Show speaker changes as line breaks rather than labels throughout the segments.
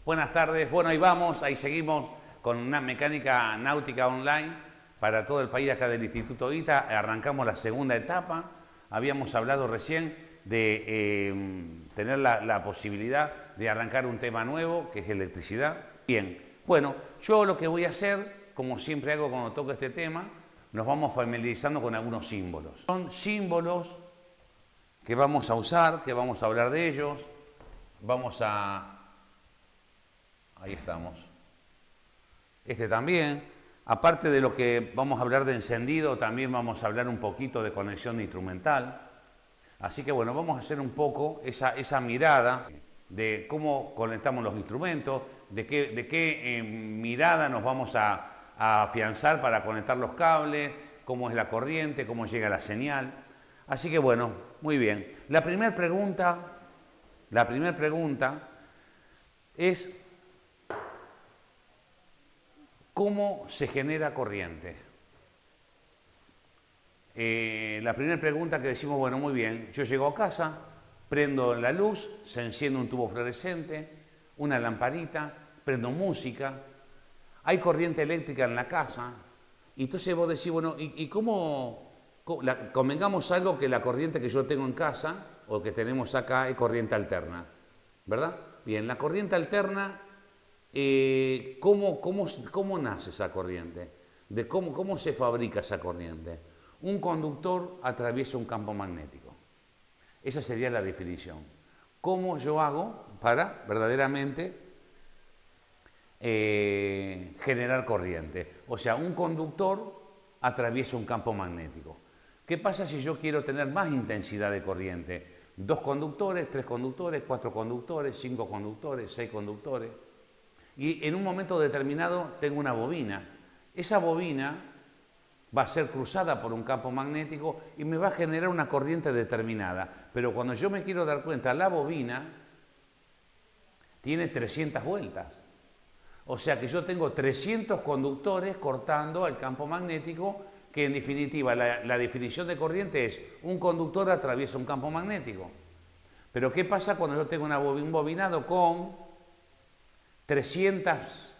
Buenas tardes. Bueno, ahí vamos, ahí seguimos con una mecánica náutica online para todo el país acá del Instituto ITA. Arrancamos la segunda etapa. Habíamos hablado recién de tener la posibilidad de arrancar un tema nuevo, que es electricidad. Bien, bueno, yo lo que voy a hacer, como siempre hago cuando toco este tema, nos vamos familiarizando con algunos símbolos. Son símbolos que vamos a usar, que vamos a hablar de ellos. Vamos a... Ahí estamos. Este también. Aparte de lo que vamos a hablar de encendido, también vamos a hablar un poquito de conexión instrumental. Así que bueno, vamos a hacer un poco esa mirada de cómo conectamos los instrumentos, de qué mirada nos vamos a afianzar para conectar los cables, cómo es la corriente, cómo llega la señal. Así que bueno, muy bien. La primera pregunta es ¿cómo se genera corriente? La primera pregunta que decimos, bueno, muy bien, yo llego a casa, prendo la luz, se enciende un tubo fluorescente, una lamparita, prendo música, hay corriente eléctrica en la casa, y entonces vos decís, bueno, ¿y cómo convengamos algo que la corriente que yo tengo en casa o que tenemos acá es corriente alterna, ¿verdad? Bien, la corriente alterna, ¿cómo nace esa corriente? ¿Cómo se fabrica esa corriente? Un conductor atraviesa un campo magnético. Esa sería la definición. ¿Cómo yo hago para verdaderamente generar corriente? O sea, un conductor atraviesa un campo magnético. ¿Qué pasa si yo quiero tener más intensidad de corriente? 2 conductores, 3 conductores, 4 conductores, 5 conductores, 6 conductores. Y en un momento determinado tengo una bobina. Esa bobina va a ser cruzada por un campo magnético y me va a generar una corriente determinada. Pero cuando yo me quiero dar cuenta, la bobina tiene 300 vueltas. O sea que yo tengo 300 conductores cortando al campo magnético, que en definitiva la definición de corriente es un conductor atraviesa un campo magnético. Pero ¿qué pasa cuando yo tengo un bobinado con 300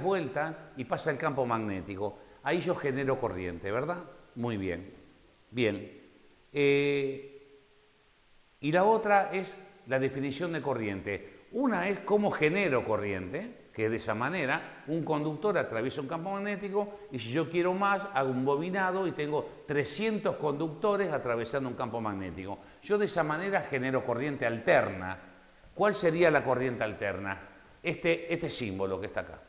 vueltas y pasa el campo magnético? Ahí yo genero corriente, ¿verdad? Muy bien. Bien. Y la otra es la definición de corriente. Una es cómo genero corriente, que de esa manera un conductor atraviesa un campo magnético y si yo quiero más, hago un bobinado y tengo 300 conductores atravesando un campo magnético. Yo de esa manera genero corriente alterna. ¿Cuál sería la corriente alterna? Este símbolo que está acá.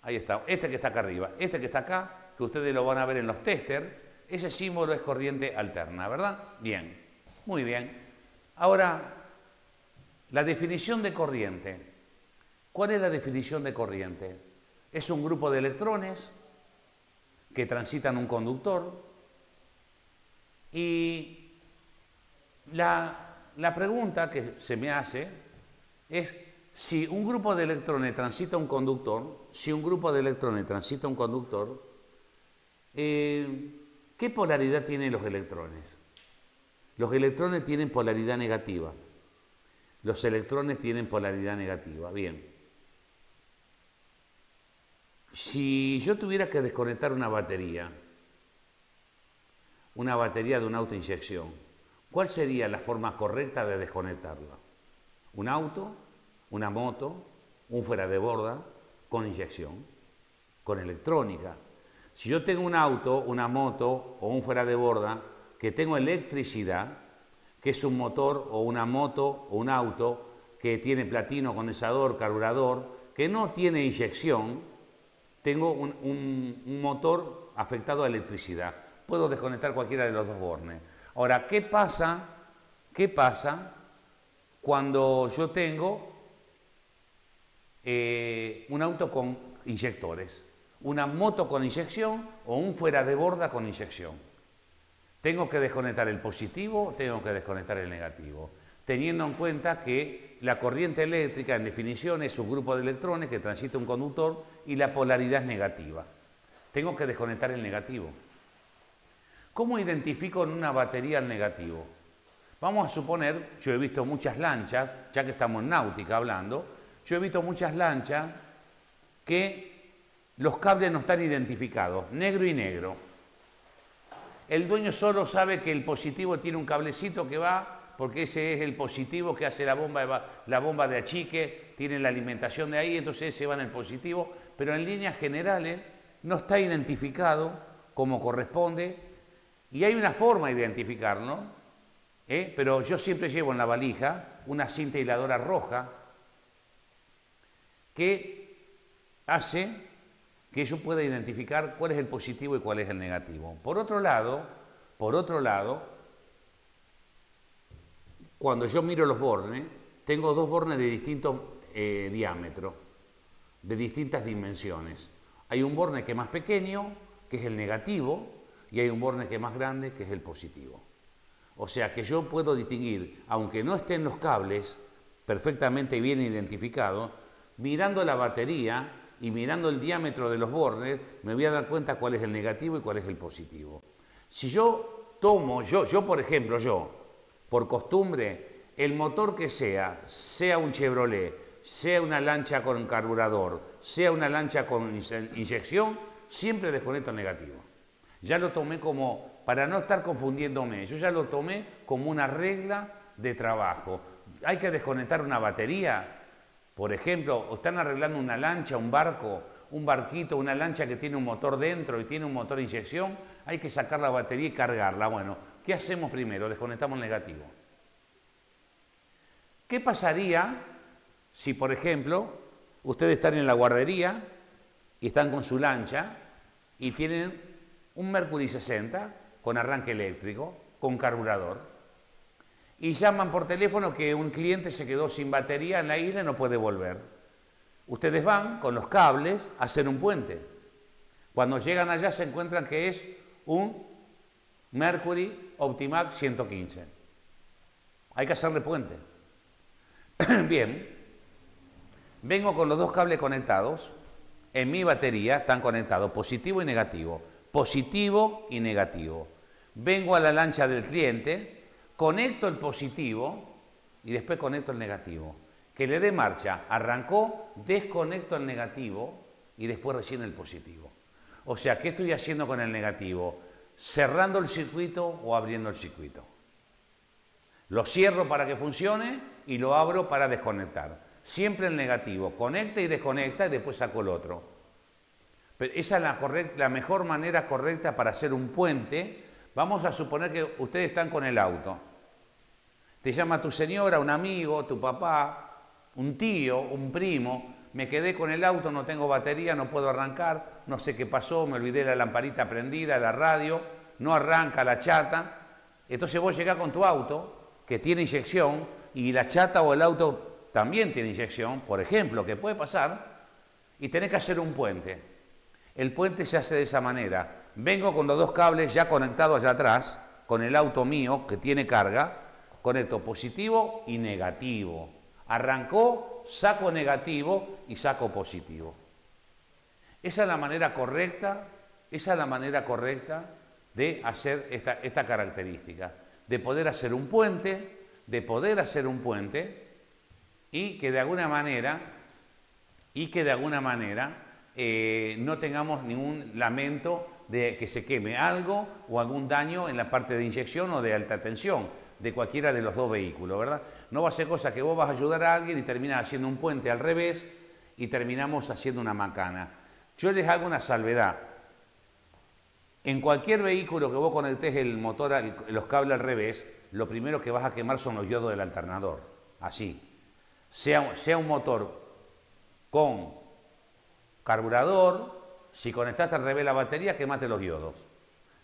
Ahí está, este que está acá arriba, este que está acá, que ustedes lo van a ver en los testers, ese símbolo es corriente alterna, ¿verdad? Bien, muy bien. Ahora, la definición de corriente. ¿Cuál es la definición de corriente? Es un grupo de electrones que transitan un conductor y la pregunta que se me hace es: si un grupo de electrones transita un conductor, ¿qué polaridad tienen los electrones? Los electrones tienen polaridad negativa. Los electrones tienen polaridad negativa. Bien. Si yo tuviera que desconectar una batería de una autoinyección, ¿cuál sería la forma correcta de desconectarla? ¿Un auto? ¿Una moto? ¿Un fuera de borda? Con inyección, con electrónica. Si yo tengo un auto, una moto o un fuera de borda que tengo electricidad, que es un motor o una moto o un auto que tiene platino, condensador, carburador, que no tiene inyección, tengo un motor afectado a electricidad. Puedo desconectar cualquiera de los dos bornes. Ahora, ¿qué pasa cuando yo tengo un auto con inyectores, una moto con inyección o un fuera de borda con inyección? Tengo que desconectar el positivo, tengo que desconectar el negativo, teniendo en cuenta que la corriente eléctrica, en definición, es un grupo de electrones que transita un conductor y la polaridad es negativa. Tengo que desconectar el negativo. ¿Cómo identifico en una batería el negativo? Vamos a suponer, yo he visto muchas lanchas, ya que estamos en náutica hablando, yo he visto muchas lanchas que los cables no están identificados, negro y negro. El dueño solo sabe que el positivo tiene un cablecito que va, porque ese es el positivo que hace la bomba de achique, tiene la alimentación de ahí, entonces ese va en el positivo, pero en líneas generales no está identificado como corresponde y hay una forma de identificarlo, pero yo siempre llevo en la valija una cinta aisladora roja que hace que yo pueda identificar cuál es el positivo y cuál es el negativo. Por otro lado, cuando yo miro los bornes, tengo dos bornes de distinto diámetro, de distintas dimensiones. Hay un borne que es más pequeño, que es el negativo, y hay un borne que es más grande, que es el positivo. O sea que yo puedo distinguir, aunque no estén los cables perfectamente bien identificados, mirando la batería y mirando el diámetro de los bornes, me voy a dar cuenta cuál es el negativo y cuál es el positivo. Si yo tomo, por ejemplo, por costumbre, el motor que sea un Chevrolet, sea una lancha con carburador, sea una lancha con inyección, siempre desconecto el negativo. Ya lo tomé como, para no estar confundiéndome, yo ya lo tomé como una regla de trabajo. Hay que desconectar una batería, por ejemplo, están arreglando una lancha, un barco, un barquito, una lancha que tiene un motor dentro y tiene un motor de inyección, hay que sacar la batería y cargarla. Bueno, ¿qué hacemos primero? Desconectamos el negativo. ¿Qué pasaría si, por ejemplo, ustedes están en la guardería y están con su lancha y tienen un Mercury 60 con arranque eléctrico, con carburador, y llaman por teléfono que un cliente se quedó sin batería en la isla y no puede volver? Ustedes van con los cables a hacer un puente. Cuando llegan allá se encuentran que es un Mercury Optimax 115. Hay que hacerle puente. Bien, vengo con los dos cables conectados. En mi batería están conectados positivo y negativo. Positivo y negativo. Vengo a la lancha del cliente, conecto el positivo y después conecto el negativo. Que le dé marcha, arrancó, desconecto el negativo y después recién el positivo. O sea, ¿qué estoy haciendo con el negativo? Cerrando el circuito o abriendo el circuito. Lo cierro para que funcione y lo abro para desconectar. Siempre el negativo, conecta y desconecta y después saco el otro. Pero esa es la mejor manera correcta para hacer un puente. Vamos a suponer que ustedes están con el auto. Te llama tu señora, un amigo, tu papá, un tío, un primo. Me quedé con el auto, no tengo batería, no puedo arrancar, no sé qué pasó, me olvidé la lamparita prendida, la radio, no arranca la chata. Entonces vos llegás con tu auto, que tiene inyección, y la chata o el auto también tiene inyección, por ejemplo, que puede pasar, y tenés que hacer un puente. El puente se hace de esa manera. Vengo con los dos cables ya conectados allá atrás, con el auto mío que tiene carga, conecto positivo y negativo. Arrancó, saco negativo y saco positivo. Esa es la manera correcta, de hacer esta característica, de poder hacer un puente, y que de alguna manera no tengamos ningún lamento de que se queme algo o algún daño en la parte de inyección o de alta tensión de cualquiera de los dos vehículos, ¿verdad? No va a ser cosa que vos vas a ayudar a alguien y terminas haciendo un puente al revés y terminamos haciendo una macana. Yo les hago una salvedad. En cualquier vehículo que vos conectes el motor, los cables al revés, lo primero que vas a quemar son los diodos del alternador, así. Sea un motor con carburador, si conectaste al revés la batería, quemaste los diodos.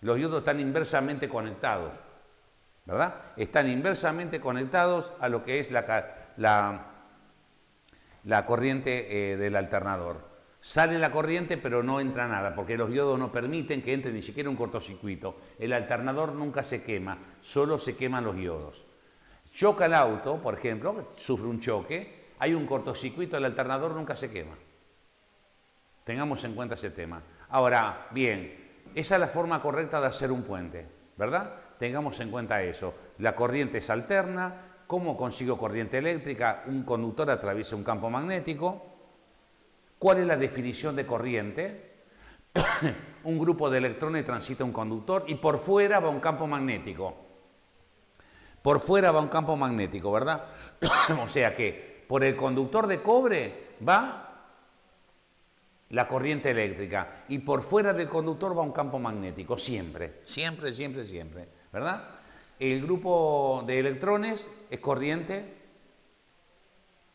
Los diodos están inversamente conectados, ¿verdad? Están inversamente conectados a lo que es la corriente del alternador. Sale la corriente pero no entra nada, porque los diodos no permiten que entre ni siquiera un cortocircuito. El alternador nunca se quema, solo se queman los diodos. Choca el auto, por ejemplo, sufre un choque, hay un cortocircuito, el alternador nunca se quema. Tengamos en cuenta ese tema. Ahora, bien, esa es la forma correcta de hacer un puente, ¿verdad? Tengamos en cuenta eso. la corriente es alterna. ¿Cómo consigo corriente eléctrica? Un conductor atraviesa un campo magnético. ¿Cuál es la definición de corriente? Un grupo de electrones transita un conductor y por fuera va un campo magnético. Por fuera va un campo magnético, ¿verdad? O sea que por el conductor de cobre va la corriente eléctrica y por fuera del conductor va un campo magnético, siempre, siempre, siempre, siempre, ¿verdad? El grupo de electrones es corriente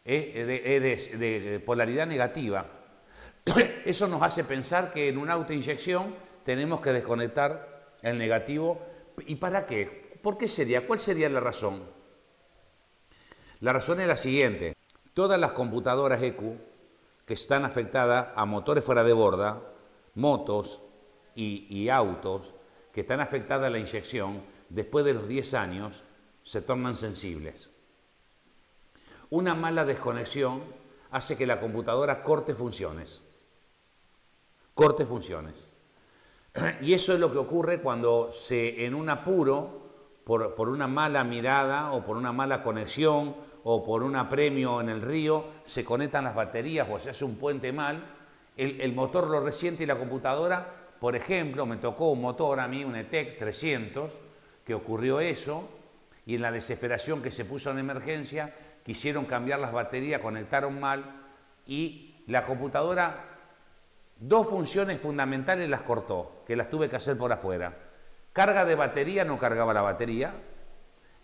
de polaridad negativa. Eso nos hace pensar que en una autoinyección tenemos que desconectar el negativo. ¿Y para qué? ¿Por qué sería? ¿Cuál sería la razón? La razón es la siguiente. Todas las computadoras EQ que están afectadas a motores fuera de borda, motos y autos, que están afectadas a la inyección, después de los 10 años, se tornan sensibles. Una mala desconexión hace que la computadora corte funciones. Corte funciones. Y eso es lo que ocurre cuando en un apuro, por una mala mirada o por una mala conexión o por un apremio en el río, se conectan las baterías o se hace un puente mal, el motor lo resiente y la computadora, por ejemplo, me tocó un motor a mí, un ETEC 300, que ocurrió eso, y en la desesperación que se puso en emergencia, quisieron cambiar las baterías, conectaron mal, y la computadora, dos funciones fundamentales las cortó, que las tuve que hacer por afuera. Carga de batería, no cargaba la batería,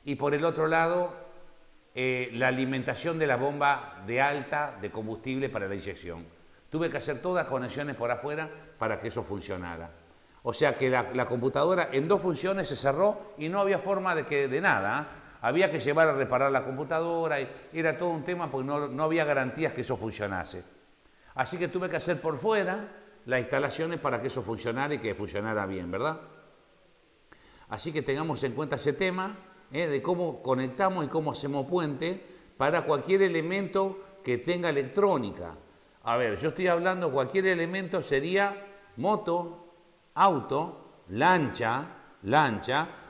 y por el otro lado, la alimentación de la bomba de alta de combustible para la inyección. Tuve que hacer todas conexiones por afuera para que eso funcionara. O sea que la computadora en dos funciones se cerró y no había forma de nada. Había que llevar a reparar la computadora, y era todo un tema porque no había garantías que eso funcionase. Así que tuve que hacer por fuera las instalaciones para que eso funcionara y que funcionara bien, ¿verdad? Así que tengamos en cuenta ese tema de cómo conectamos y cómo hacemos puente para cualquier elemento que tenga electrónica. A ver, yo estoy hablando, cualquier elemento sería moto, auto, lancha,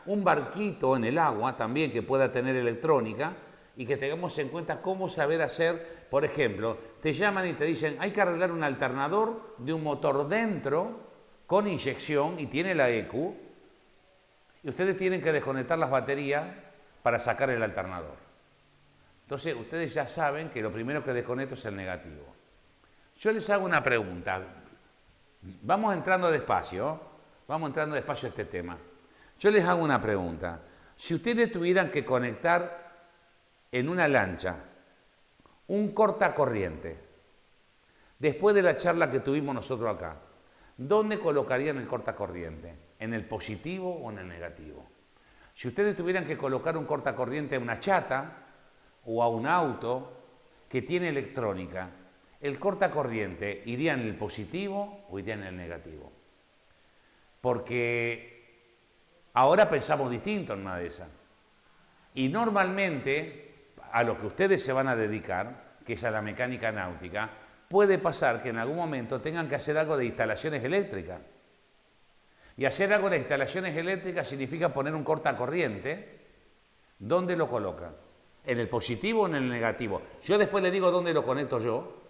un barquito en el agua también que pueda tener electrónica, y que tengamos en cuenta cómo saber hacer. Por ejemplo, te llaman y te dicen hay que arreglar un alternador de un motor dentro con inyección y tiene la EQ, y ustedes tienen que desconectar las baterías para sacar el alternador. Entonces ustedes ya saben que lo primero que desconecto es el negativo. Yo les hago una pregunta. Vamos entrando despacio a este tema. Yo les hago una pregunta. Si ustedes tuvieran que conectar en una lancha un cortacorriente, después de la charla que tuvimos nosotros acá, ¿dónde colocarían el cortacorriente? ¿En el positivo o en el negativo? Si ustedes tuvieran que colocar un cortacorriente a una chata o a un auto que tiene electrónica, ¿el cortacorriente iría en el positivo o iría en el negativo? Porque ahora pensamos distinto en una de esas. Y normalmente, a lo que ustedes se van a dedicar, que es a la mecánica náutica, puede pasar que en algún momento tengan que hacer algo de instalaciones eléctricas. Y hacer algo de instalaciones eléctricas significa poner un cortacorriente. ¿Dónde lo colocan? ¿En el positivo o en el negativo? Yo después le digo dónde lo conecto yo.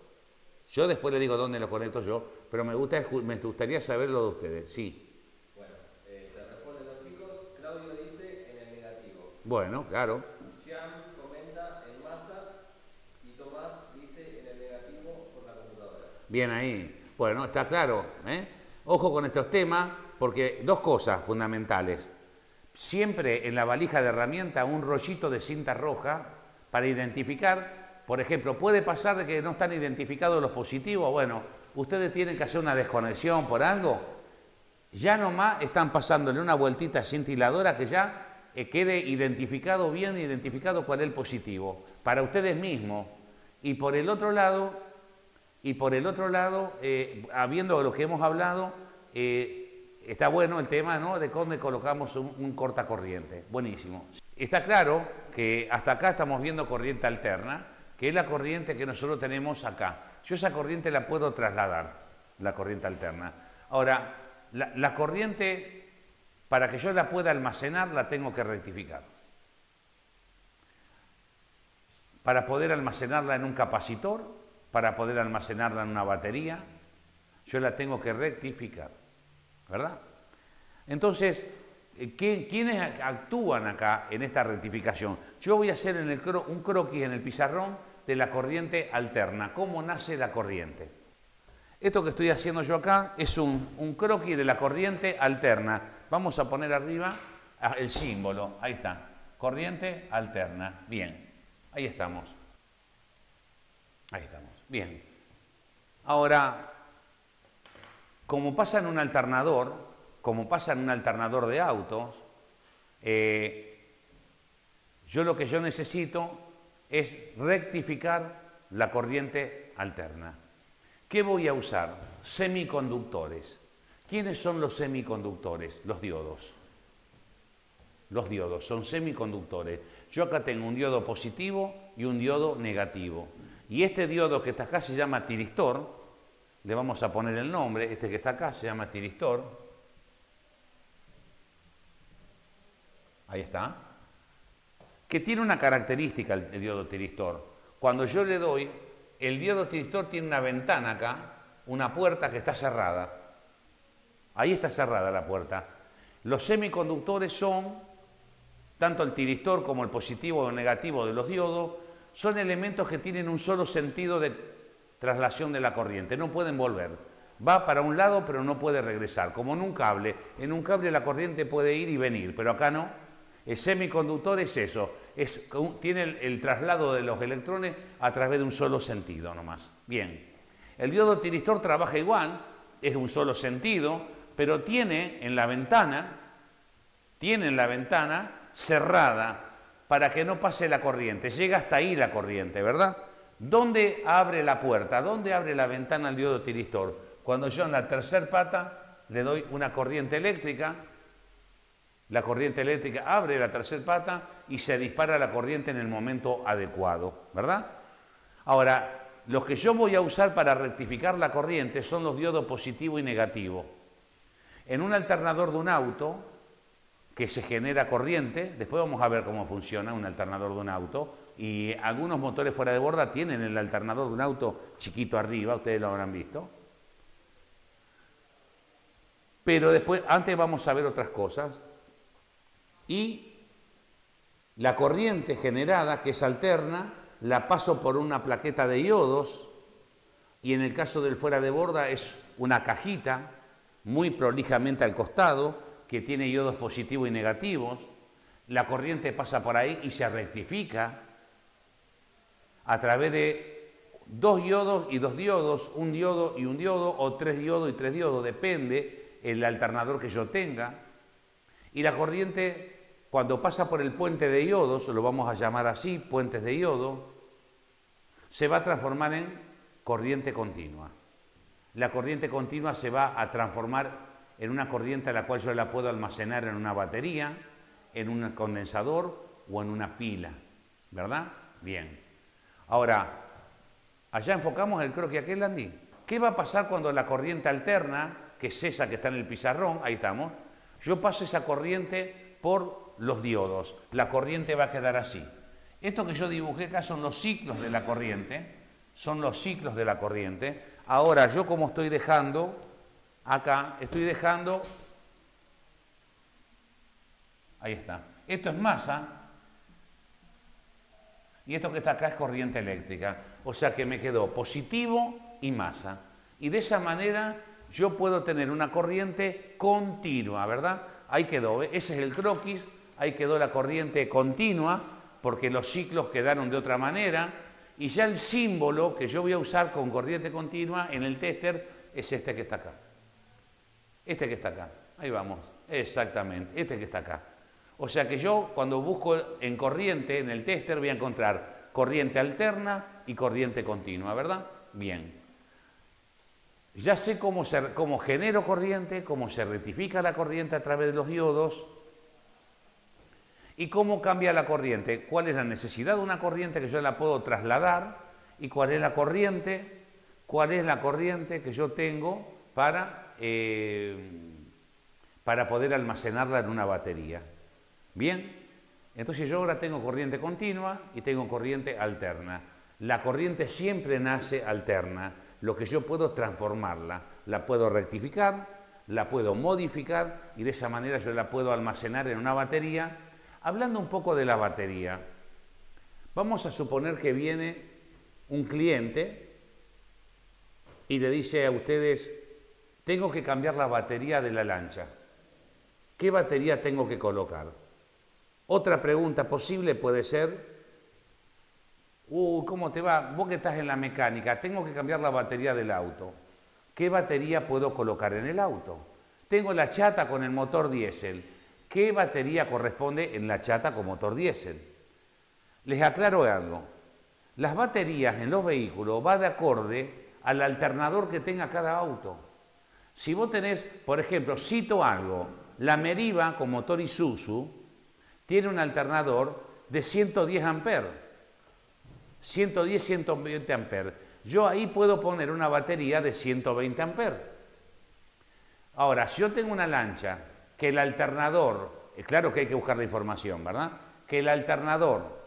Pero me gustaría saber lo de ustedes. Sí.
Bueno, te responden los chicos. Claudio dice en el negativo.
Bueno, claro.
Jean comenta en masa y Tomás dice en el negativo por la computadora.
Bien ahí. Bueno, está claro. Ojo con estos temas, porque dos cosas fundamentales. Siempre en la valija de herramienta un rollito de cinta roja para identificar. Por ejemplo, puede pasar de que no están identificados los positivos. Bueno, ustedes tienen que hacer una desconexión por algo. Ya nomás están pasándole una vueltita cintiladora que ya quede identificado, bien identificado cuál es el positivo. Para ustedes mismos. Y por el otro lado, habiendo lo que hemos hablado, está bueno el tema, ¿no?, de dónde colocamos un cortacorriente. Buenísimo. Está claro que hasta acá estamos viendo corriente alterna, que es la corriente que nosotros tenemos acá. Yo esa corriente la puedo trasladar, la corriente alterna. Ahora, la corriente, para que yo la pueda almacenar, la tengo que rectificar. para poder almacenarla en un capacitor, para poder almacenarla en una batería. Yo la tengo que rectificar, ¿verdad? Entonces, ¿quiénes actúan acá en esta rectificación? Yo voy a hacer un croquis en el pizarrón de la corriente alterna. ¿Cómo nace la corriente? Esto que estoy haciendo yo acá es un croquis de la corriente alterna. Vamos a poner arriba el símbolo. Ahí está. Corriente alterna. Bien. Ahí estamos. Ahí estamos. Bien. Ahora, como pasa en un alternador de autos, lo que yo necesito es rectificar la corriente alterna. ¿Qué voy a usar? Semiconductores. ¿Quiénes son los semiconductores? Los diodos. Los diodos son semiconductores. Yo acá tengo un diodo positivo y un diodo negativo. Y este diodo que está acá se llama tiristor. Le vamos a poner el nombre. Este que está acá se llama tiristor. Ahí está. Que tiene una característica el diodo tiristor. Cuando yo le doy, el diodo tiristor tiene una ventana acá, una puerta que está cerrada. Ahí está cerrada la puerta. Los semiconductores son, tanto el tiristor como el positivo o el negativo de los diodos, son elementos que tienen un solo sentido de traslación de la corriente, no pueden volver. Va para un lado pero no puede regresar, como en un cable. En un cable la corriente puede ir y venir, pero acá no. El semiconductor es eso, tiene el traslado de los electrones a través de un solo sentido nomás. Bien, el diodo tiristor trabaja igual, es de un solo sentido, pero tiene en la ventana cerrada para que no pase la corriente, llega hasta ahí la corriente, ¿verdad? ¿Dónde abre la puerta? ¿Dónde abre la ventana al diodo tiristor? Cuando yo en la tercera pata le doy una corriente eléctrica, la corriente eléctrica abre la tercera pata y se dispara la corriente en el momento adecuado, ¿verdad? Ahora, los que yo voy a usar para rectificar la corriente son los diodos positivo y negativo. En un alternador de un auto que se genera corriente, después vamos a ver cómo funciona un alternador de un auto, y algunos motores fuera de borda tienen el alternador de un auto chiquito arriba, ustedes lo habrán visto. Pero después, antes vamos a ver otras cosas. Y la corriente generada, que es alterna, la paso por una plaqueta de iodos, y en el caso del fuera de borda es una cajita muy prolijamente al costado, que tiene iodos positivos y negativos. La corriente pasa por ahí y se rectifica a través de dos iodos y dos diodos, un diodo y un diodo, o tres diodos y tres diodos, depende el alternador que yo tenga. Y la corriente, cuando pasa por el puente de iodos, lo vamos a llamar así, puentes de iodo, se va a transformar en corriente continua. La corriente continua se va a transformar en una corriente a la cual yo la puedo almacenar en una batería, en un condensador o en una pila, ¿verdad? Bien. Ahora, allá enfocamos el croquis aquel, Andy. ¿Qué va a pasar cuando la corriente alterna, que es esa que está en el pizarrón, ahí estamos, yo paso esa corriente por los diodos? La corriente va a quedar así. Esto que yo dibujé acá son los ciclos de la corriente, Ahora, yo como estoy dejando, acá, ahí está. Esto es masa, y esto que está acá es corriente eléctrica. O sea que me quedó positivo y masa. Y de esa manera yo puedo tener una corriente continua, ¿verdad? Ahí quedó, ¿eh? Ese es el croquis, ahí quedó la corriente continua, porque los ciclos quedaron de otra manera, y ya el símbolo que yo voy a usar con corriente continua en el tester es este que está acá. Este que está acá, ahí vamos, exactamente, este que está acá. O sea que yo cuando busco en corriente, en el tester, voy a encontrar corriente alterna y corriente continua, ¿verdad? Bien. Ya sé cómo genero corriente, cómo se rectifica la corriente a través de los diodos y cómo cambia la corriente. ¿Cuál es la necesidad de una corriente que yo la puedo trasladar? ¿Y cuál es la corriente? ¿Cuál es la corriente que yo tengo para poder almacenarla en una batería? Bien, Entonces yo ahora tengo corriente continua y tengo corriente alterna. La corriente siempre nace alterna. Lo que yo puedo es transformarla. La puedo rectificar, la puedo modificar y de esa manera yo la puedo almacenar en una batería. Hablando un poco de la batería, vamos a suponer que viene un cliente y le dice a ustedes, tengo que cambiar la batería de la lancha. ¿Qué batería tengo que colocar? Otra pregunta posible puede ser, ¿cómo te va? Vos que estás en la mecánica, tengo que cambiar la batería del auto. ¿Qué batería puedo colocar en el auto? Tengo la chata con el motor diésel. ¿Qué batería corresponde en la chata con motor diésel? Les aclaro algo. Las baterías en los vehículos van de acorde al alternador que tenga cada auto. Si vos tenés, por ejemplo, cito algo, la Meriva con motor Isuzu tiene un alternador de 110 amperes. 110, 120 amperes. Yo ahí puedo poner una batería de 120 amperes. Ahora, si yo tengo una lancha que el alternador, es claro que hay que buscar la información, ¿verdad? Que el alternador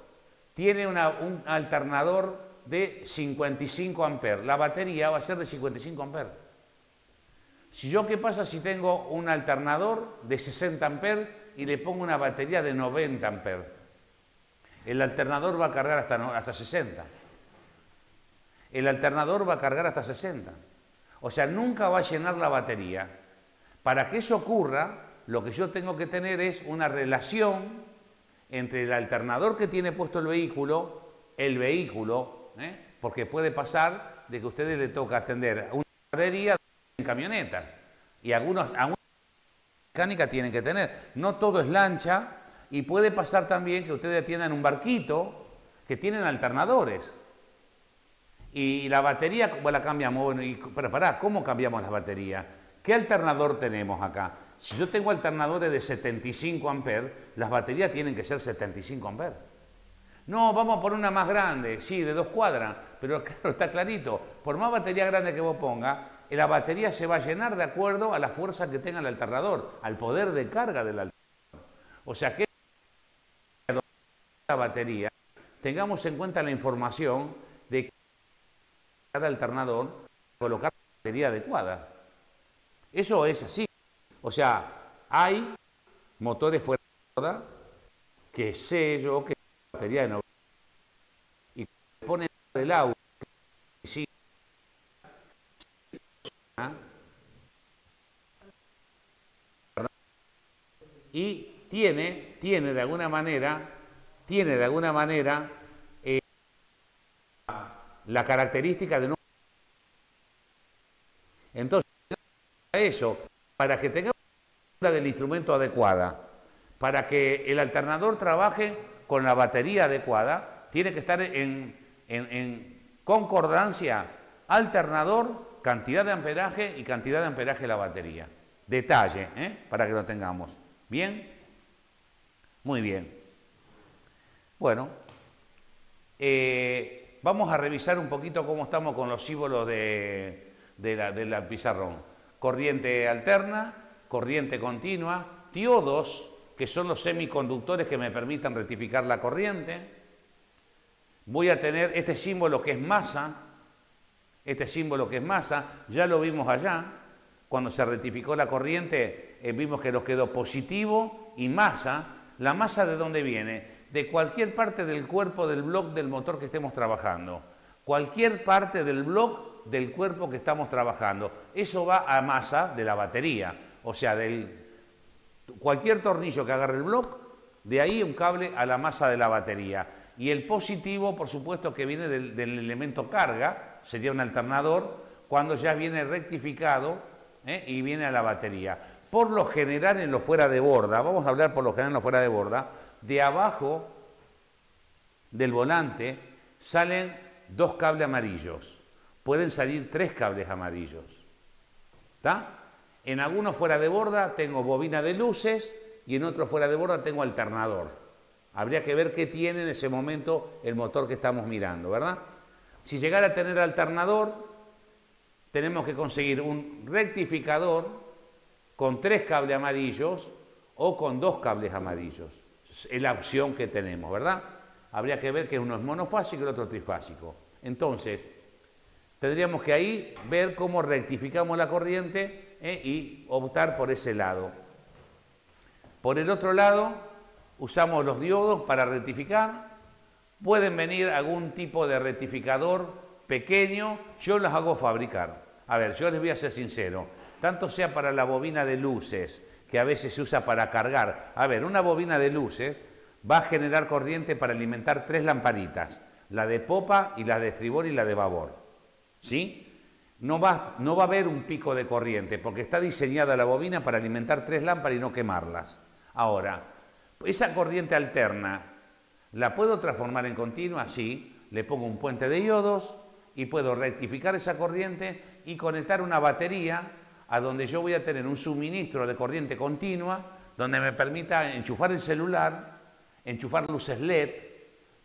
tiene un alternador de 55 amperes. La batería va a ser de 55 amperes. Si yo, ¿qué pasa si tengo un alternador de 60 amperes y le pongo una batería de 90 amperes? El alternador va a cargar hasta 60. El alternador va a cargar hasta 60. O sea, nunca va a llenar la batería. Para que eso ocurra, lo que yo tengo que tener es una relación entre el alternador que tiene puesto el vehículo, porque puede pasar de que a ustedes les toca atender a una batería en camionetas y algunas mecánicas tienen que tener. No todo es lancha y puede pasar también que ustedes atiendan un barquito que tienen alternadores. Y la batería, ¿cómo la cambiamos? Bueno, pero pará, ¿cómo cambiamos la batería? ¿Qué alternador tenemos acá? Si yo tengo alternadores de 75 amperes, las baterías tienen que ser 75 amperes. No, vamos por una más grande, sí, de 2 cuadras, pero claro, está clarito, por más batería grande que vos pongas, la batería se va a llenar de acuerdo a la fuerza que tenga el alternador, al poder de carga del alternador. O sea que la batería, tengamos en cuenta la información de cada alternador, colocar la batería adecuada. Eso es así. O sea, hay motores fuera de borda que sé yo que la batería de 90 y ponen el auto y tiene de alguna manera la característica de no. Entonces, eso, para que tengamos la del instrumento adecuada, para que el alternador trabaje con la batería adecuada, tiene que estar en concordancia alternador, cantidad de amperaje y cantidad de amperaje de la batería. Detalle, para que lo tengamos. ¿Bien? Muy bien. Bueno, vamos a revisar un poquito cómo estamos con los símbolos del pizarrón. Corriente alterna, corriente continua, diodos, que son los semiconductores que me permitan rectificar la corriente. Voy a tener este símbolo que es masa, ya lo vimos allá, cuando se rectificó la corriente, vimos que nos quedó positivo y masa. ¿La masa de dónde viene? De cualquier parte del cuerpo del bloque del motor que estemos trabajando. Cualquier parte del bloque del cuerpo que estamos trabajando. Eso va a masa de la batería. O sea, cualquier tornillo que agarre el bloque, de ahí un cable a la masa de la batería. Y el positivo, por supuesto, que viene del elemento carga, sería un alternador, cuando ya viene rectificado y viene a la batería. Por lo general en lo fuera de borda, vamos a hablar por lo general en lo fuera de borda, de abajo del volante salen 2 cables amarillos. Pueden salir 3 cables amarillos. ¿Está? En algunos fuera de borda tengo bobina de luces y en otros fuera de borda tengo alternador. Habría que ver qué tiene en ese momento el motor que estamos mirando, ¿verdad? Si llegara a tener alternador, tenemos que conseguir un rectificador con 3 cables amarillos o con 2 cables amarillos. es la opción que tenemos, ¿verdad? Habría que ver que uno es monofásico y el otro trifásico. Entonces, tendríamos que ahí ver cómo rectificamos la corriente y optar por ese lado. Por el otro lado, usamos los diodos para rectificar. Pueden venir algún tipo de rectificador pequeño, yo los hago fabricar. A ver, yo les voy a ser sincero, tanto sea para la bobina de luces, que a veces se usa para cargar. A ver, una bobina de luces va a generar corriente para alimentar 3 lamparitas, la de popa y la de estribor y la de babor. ¿Sí? No va a haber un pico de corriente, porque está diseñada la bobina para alimentar 3 lámparas y no quemarlas. Ahora, esa corriente alterna, ¿la puedo transformar en continua? Sí, le pongo un puente de diodos y puedo rectificar esa corriente y conectar una batería a donde yo voy a tener un suministro de corriente continua donde me permita enchufar el celular, enchufar luces LED,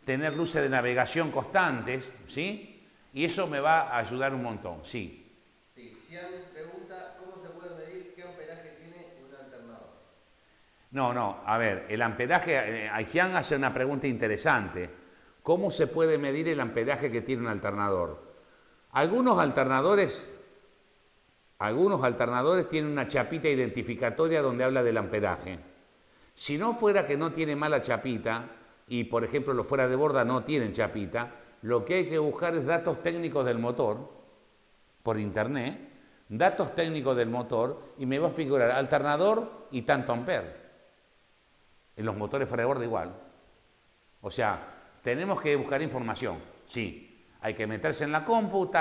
tener luces de navegación constantes, ¿sí? Y eso me va a ayudar un montón, sí.
Sí, Xian pregunta, ¿cómo se puede medir qué amperaje tiene un alternador?
No, a ver, el amperaje, Xian hace una pregunta interesante. ¿Cómo se puede medir el amperaje que tiene un alternador? Algunos alternadores tienen una chapita identificatoria donde habla del amperaje. Si no fuera que no tiene mala chapita, y por ejemplo los fuera de borda no tienen chapita, lo que hay que buscar es datos técnicos del motor, por internet, datos técnicos del motor, y me va a figurar alternador y tanto amper. En los motores fuera de borda igual. O sea, tenemos que buscar información, sí. Hay que meterse en la compu,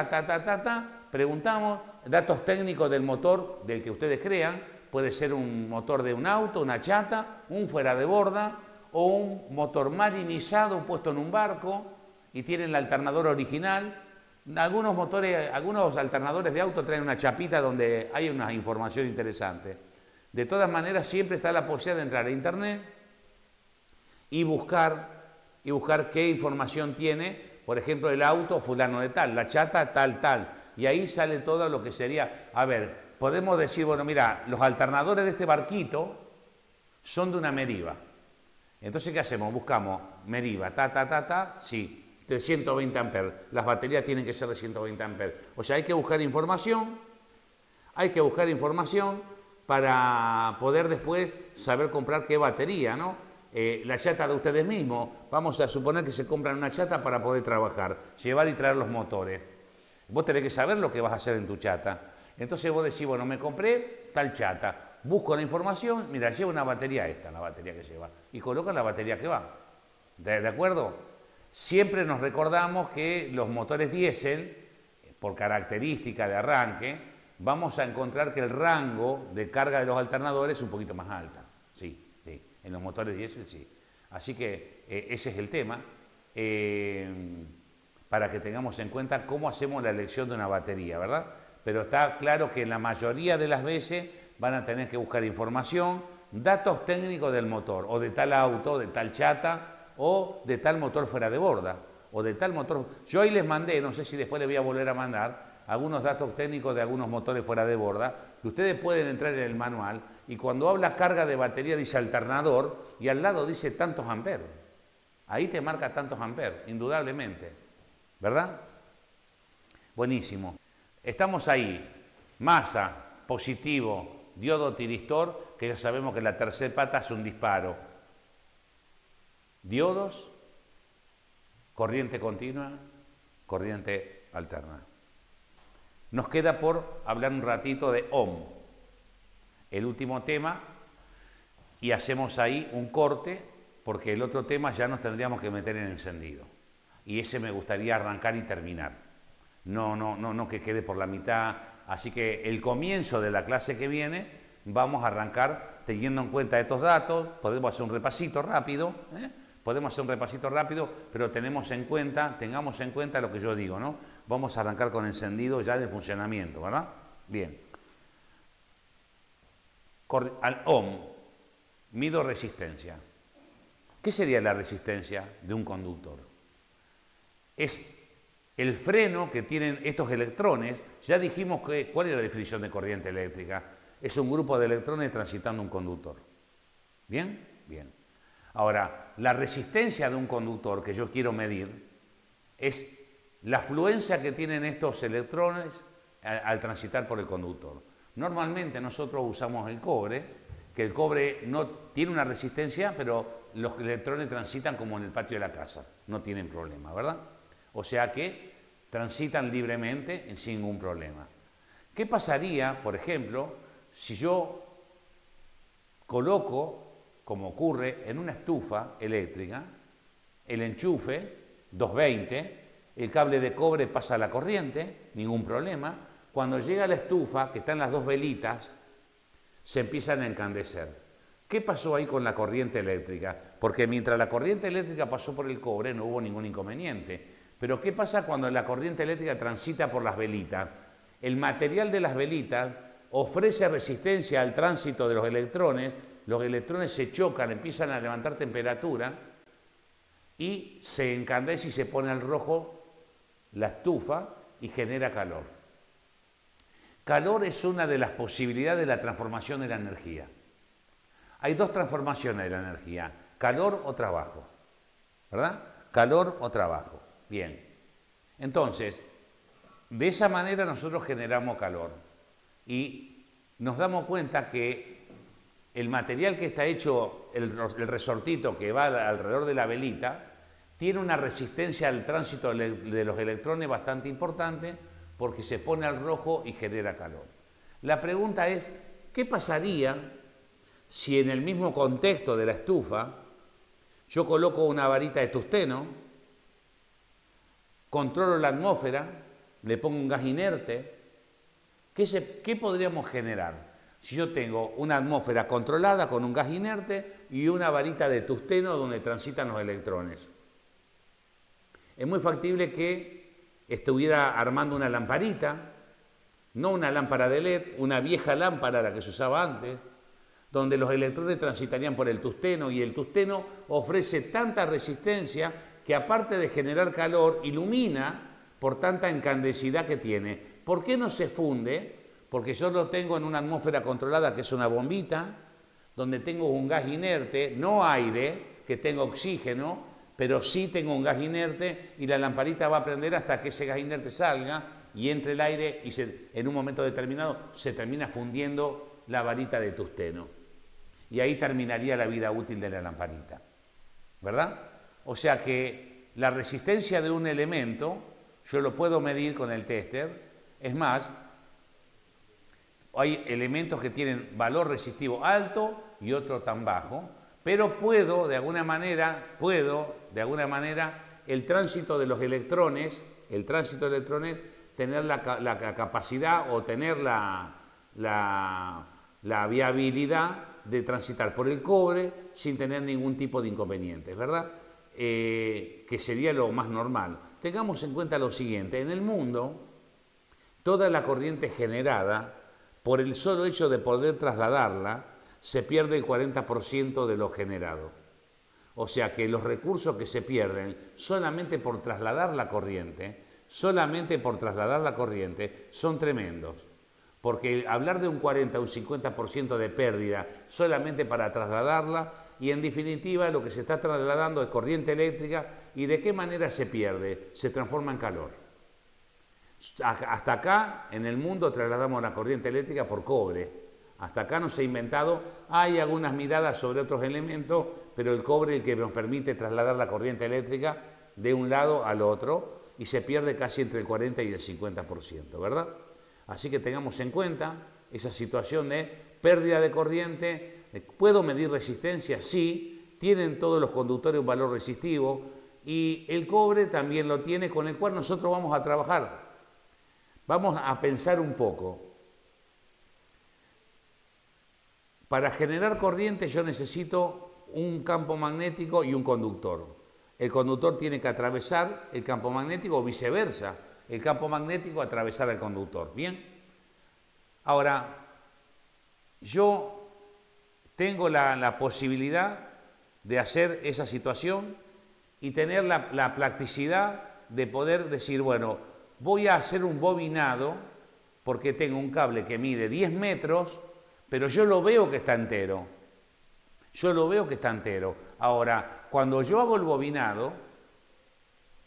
preguntamos, datos técnicos del motor del que ustedes crean, puede ser un motor de un auto, una chata, un fuera de borda, o un motor marinizado puesto en un barco, y tienen el alternador original. Algunos alternadores de auto traen una chapita donde hay una información interesante. De todas maneras, siempre está la posibilidad de entrar a internet y buscar qué información tiene. Por ejemplo, el auto fulano de tal, la chata tal. Y ahí sale todo lo que sería... A ver, podemos decir, bueno, mira, los alternadores de este barquito son de una Meriva. Entonces, ¿qué hacemos? Buscamos Meriva, sí, de 120 amperes. Las baterías tienen que ser de 120 amperes. O sea, hay que buscar información para poder después saber comprar qué batería, ¿no? La chata de ustedes mismos, vamos a suponer que se compran una chata para poder trabajar, llevar y traer los motores. Vos tenés que saber lo que vas a hacer en tu chata. Entonces vos decís, bueno, me compré tal chata, busco la información, mira, lleva una batería esta, la batería que lleva, y coloca la batería que va. ¿De acuerdo? Siempre nos recordamos que los motores diésel, por característica de arranque, vamos a encontrar que el rango de carga de los alternadores es un poquito más alta, sí. En los motores diésel sí. Así que ese es el tema, para que tengamos en cuenta cómo hacemos la elección de una batería, ¿verdad? Pero está claro que en la mayoría de las veces van a tener que buscar información, datos técnicos del motor, o de tal auto, de tal chata, o de tal motor fuera de borda, o de tal motor... Yo ahí les mandé, no sé si después les voy a volver a mandar, algunos datos técnicos de algunos motores fuera de borda, que ustedes pueden entrar en el manual, y cuando habla carga de batería dice alternador, y al lado dice tantos amperes. Ahí te marca tantos amperes, indudablemente. ¿Verdad? Buenísimo. Estamos ahí. Masa, positivo, diodo tiristor, que ya sabemos que la tercera pata es un disparo. Diodos, corriente continua, corriente alterna. Nos queda por hablar un ratito de ohm, el último tema, y hacemos ahí un corte, porque el otro tema ya nos tendríamos que meter en encendido. Y ese me gustaría arrancar y terminar. No que quede por la mitad. Así que el comienzo de la clase que viene vamos a arrancar teniendo en cuenta estos datos. Podemos hacer un repasito rápido, pero tengamos en cuenta lo que yo digo, ¿no? Vamos a arrancar con encendido ya de funcionamiento, ¿verdad? Bien. Al ohm, mido resistencia. ¿Qué sería la resistencia de un conductor? Es el freno que tienen estos electrones. Ya dijimos cuál es la definición de corriente eléctrica. Es un grupo de electrones transitando un conductor. ¿Bien? Bien. Ahora, la resistencia de un conductor que yo quiero medir es la afluencia que tienen estos electrones al transitar por el conductor. Normalmente nosotros usamos el cobre, que el cobre no tiene una resistencia, pero los electrones transitan como en el patio de la casa, no tienen problema, ¿verdad? O sea que transitan libremente sin ningún problema. ¿Qué pasaría, por ejemplo, si yo coloco, como ocurre en una estufa eléctrica, el enchufe 220, el cable de cobre pasa a la corriente, ningún problema? Cuando llega a la estufa, que están las dos velitas, se empiezan a encandecer. ¿Qué pasó ahí con la corriente eléctrica? Porque mientras la corriente eléctrica pasó por el cobre no hubo ningún inconveniente. Pero ¿qué pasa cuando la corriente eléctrica transita por las velitas? El material de las velitas ofrece resistencia al tránsito de los electrones se chocan, empiezan a levantar temperatura y se encandece y se pone al rojo la estufa y genera calor. Calor es una de las posibilidades de la transformación de la energía. Hay dos transformaciones de la energía, calor o trabajo, ¿verdad? Calor o trabajo. Bien. Entonces, de esa manera nosotros generamos calor y nos damos cuenta que el material que está hecho, el resortito que va alrededor de la velita, tiene una resistencia al tránsito de los electrones bastante importante porque se pone al rojo y genera calor. La pregunta es, ¿qué pasaría si en el mismo contexto de la estufa yo coloco una varita de tungsteno, controlo la atmósfera, le pongo un gas inerte? ¿Qué podríamos generar si yo tengo una atmósfera controlada con un gas inerte y una varita de tungsteno donde transitan los electrones? Es muy factible que estuviera armando una lamparita, no una lámpara de LED, una vieja lámpara, la que se usaba antes, donde los electrones transitarían por el tungsteno y el tungsteno ofrece tanta resistencia que aparte de generar calor, ilumina por tanta encandecidad que tiene. ¿Por qué no se funde? Porque yo lo tengo en una atmósfera controlada, que es una bombita, donde tengo un gas inerte, no aire, que tengo oxígeno, pero sí tengo un gas inerte y la lamparita va a prender hasta que ese gas inerte salga y entre el aire y en un momento determinado se termina fundiendo la varita de tungsteno. Y ahí terminaría la vida útil de la lamparita, ¿verdad? O sea que la resistencia de un elemento yo lo puedo medir con el tester. Es más, hay elementos que tienen valor resistivo alto y otro tan bajo, pero puedo, de alguna manera, el tránsito de los electrones, tener la capacidad o tener la viabilidad de transitar por el cobre sin tener ningún tipo de inconvenientes, ¿verdad? Que sería lo más normal. Tengamos en cuenta lo siguiente, en el mundo, toda la corriente generada, por el solo hecho de poder trasladarla, se pierde el 40% de lo generado. O sea que los recursos que se pierden solamente por trasladar la corriente, son tremendos. Porque hablar de un 40 o un 50% de pérdida solamente para trasladarla, y en definitiva lo que se está trasladando es corriente eléctrica, y ¿de qué manera se pierde? Se transforma en calor. Hasta acá en el mundo trasladamos la corriente eléctrica por cobre. Hasta acá no se ha inventado, hay algunas miradas sobre otros elementos, pero el cobre es el que nos permite trasladar la corriente eléctrica de un lado al otro y se pierde casi entre el 40 y el 50%, ¿verdad? Así que tengamos en cuenta esa situación de pérdida de corriente. ¿Puedo medir resistencia? Sí, tienen todos los conductores un valor resistivo y el cobre también lo tiene, con el cual nosotros vamos a trabajar. Vamos a pensar un poco. Para generar corriente yo necesito un campo magnético y un conductor. El conductor tiene que atravesar el campo magnético o viceversa. El campo magnético atravesar el conductor. ¿Bien? Ahora, yo tengo la posibilidad de hacer esa situación y tener la plasticidad de poder decir, bueno, voy a hacer un bobinado porque tengo un cable que mide 10 metros, pero yo lo veo que está entero. Yo lo veo que está entero. Ahora, cuando yo hago el bobinado,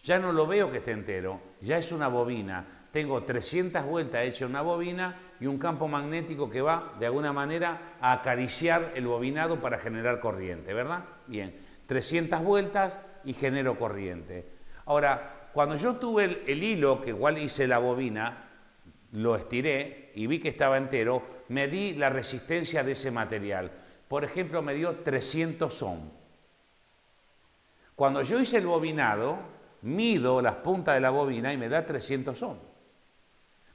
ya no lo veo que esté entero, ya es una bobina. Tengo 300 vueltas hecha una bobina y un campo magnético que va, de alguna manera, a acariciar el bobinado para generar corriente, ¿verdad? Bien, 300 vueltas y genero corriente. Ahora, cuando yo tuve el hilo, que igual hice la bobina, lo estiré y vi que estaba entero, medí la resistencia de ese material. Por ejemplo, me dio 300 ohm. Cuando yo hice el bobinado, mido las puntas de la bobina y me da 300 ohm.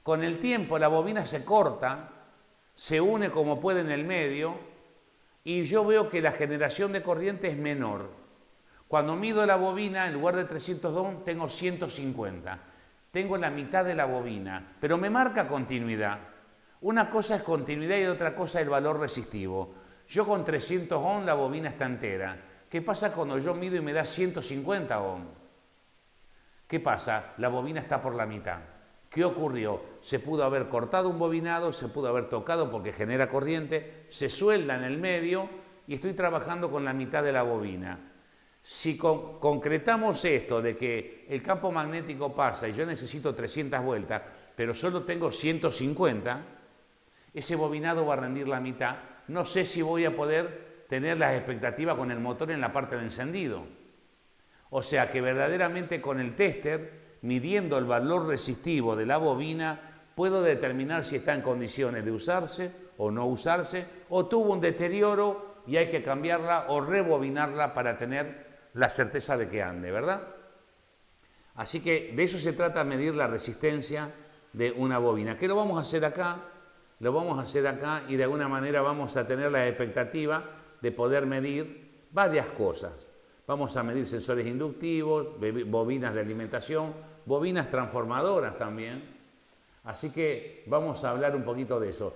Con el tiempo la bobina se corta, se une como puede en el medio y yo veo que la generación de corriente es menor. Cuando mido la bobina, en lugar de 300 ohm, tengo 150. Tengo la mitad de la bobina, pero me marca continuidad. Una cosa es continuidad y otra cosa es el valor resistivo. Yo con 300 ohm la bobina está entera. ¿Qué pasa cuando yo mido y me da 150 ohm? ¿Qué pasa? La bobina está por la mitad. ¿Qué ocurrió? Se pudo haber cortado un bobinado, se pudo haber tocado porque genera corriente, se suelda en el medio y estoy trabajando con la mitad de la bobina. Si concretamos esto de que el campo magnético pasa y yo necesito 300 vueltas, pero solo tengo 150, ese bobinado va a rendir la mitad. No sé si voy a poder tener las expectativas con el motor en la parte de encendido. O sea que verdaderamente con el tester, midiendo el valor resistivo de la bobina, puedo determinar si está en condiciones de usarse o no usarse, o tuvo un deterioro y hay que cambiarla o rebobinarla para tener la certeza de que ande, ¿verdad? Así que de eso se trata, medir la resistencia de una bobina. ¿Qué lo vamos a hacer acá? Lo vamos a hacer acá y de alguna manera vamos a tener la expectativa de poder medir varias cosas. Vamos a medir sensores inductivos, bobinas de alimentación, bobinas transformadoras también. Así que vamos a hablar un poquito de eso.